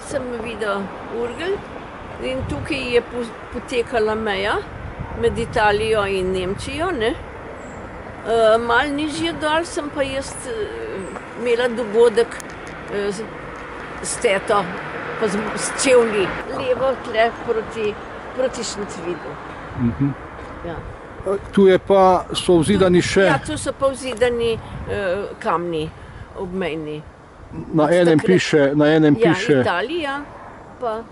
Sem videl Urgel in tukaj je potekala meja med Italijo in Nemčijo, ne. Malo nižje dol sem pa jaz imela dogodek s teto, pa s čevlji, levo tle proti Šentvidu. Ja. Tu so vzidani še... Ja, tu so pa vzidani kamni obmejni. Na enem piše... Ja, Italija pa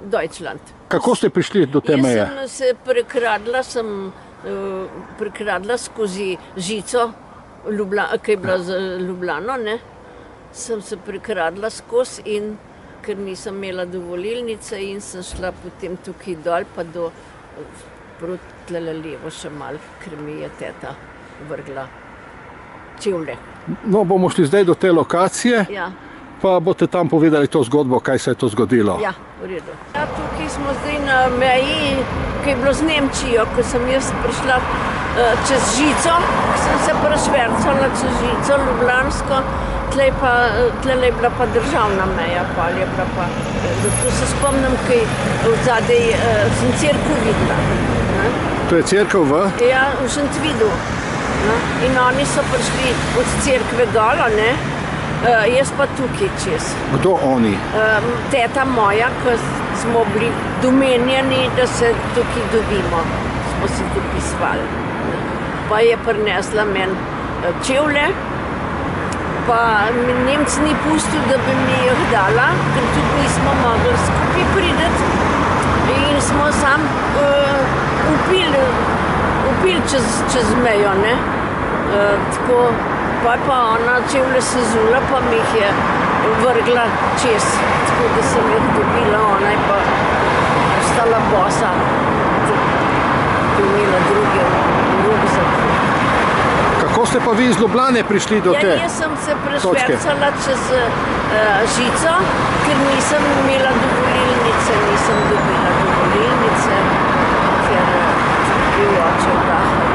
Deutschland. Kako ste prišli do te meje? Jaz sem prekradla skozi žico, ki je bila za Ljubljano, ne. Sem se prekradla skozi in ker nisem imela dovolilnice in sem šla potem tukaj dol pa do proti tlele levo še malo, ker mi je teta vrgla čevlje. No, bomo šli zdaj do te lokacije, pa boste tam povedali to zgodbo, kaj se je to zgodilo. Ja, v redu. Ja, tukaj smo zdaj na meji, ki je bilo z Nemčijo, ko sem jaz prišla čez žico, sem se prešvercala čez žico, ljubljansko, tle je bila pa državna meja, pol je bila pa, zato se spomnim, kaj odzadej sem cerkev videla. To je cerkev v? Ja, v Šentvidu. In oni so prišli od cerkve dol, ne? Jaz pa tukaj čez. Kdo oni? Teta moja, ko smo bili domenjeni, da se tukaj dobimo. Smo se dopisvali. Pa je prinesla meni čevlje, pa Nemec ni pustil, da bi mi jih dala, ker tudi nismo mogli skupaj priti. In smo sam upili čez mejo, ne. Tako, pa je pa ona čevlje sezula, pa mi jih je vrgla čez, tako da sem jih dobila, ona je pa ostala bosa. Tu imela druge rukzak. Kako ste pa vi iz Ljubljane prišli do te točke? Ja, jaz sem se prešvercala čez žico, ker nisem imela dovolilnice, nisem dobila dovolilnice, ker je bil oče v Dahu.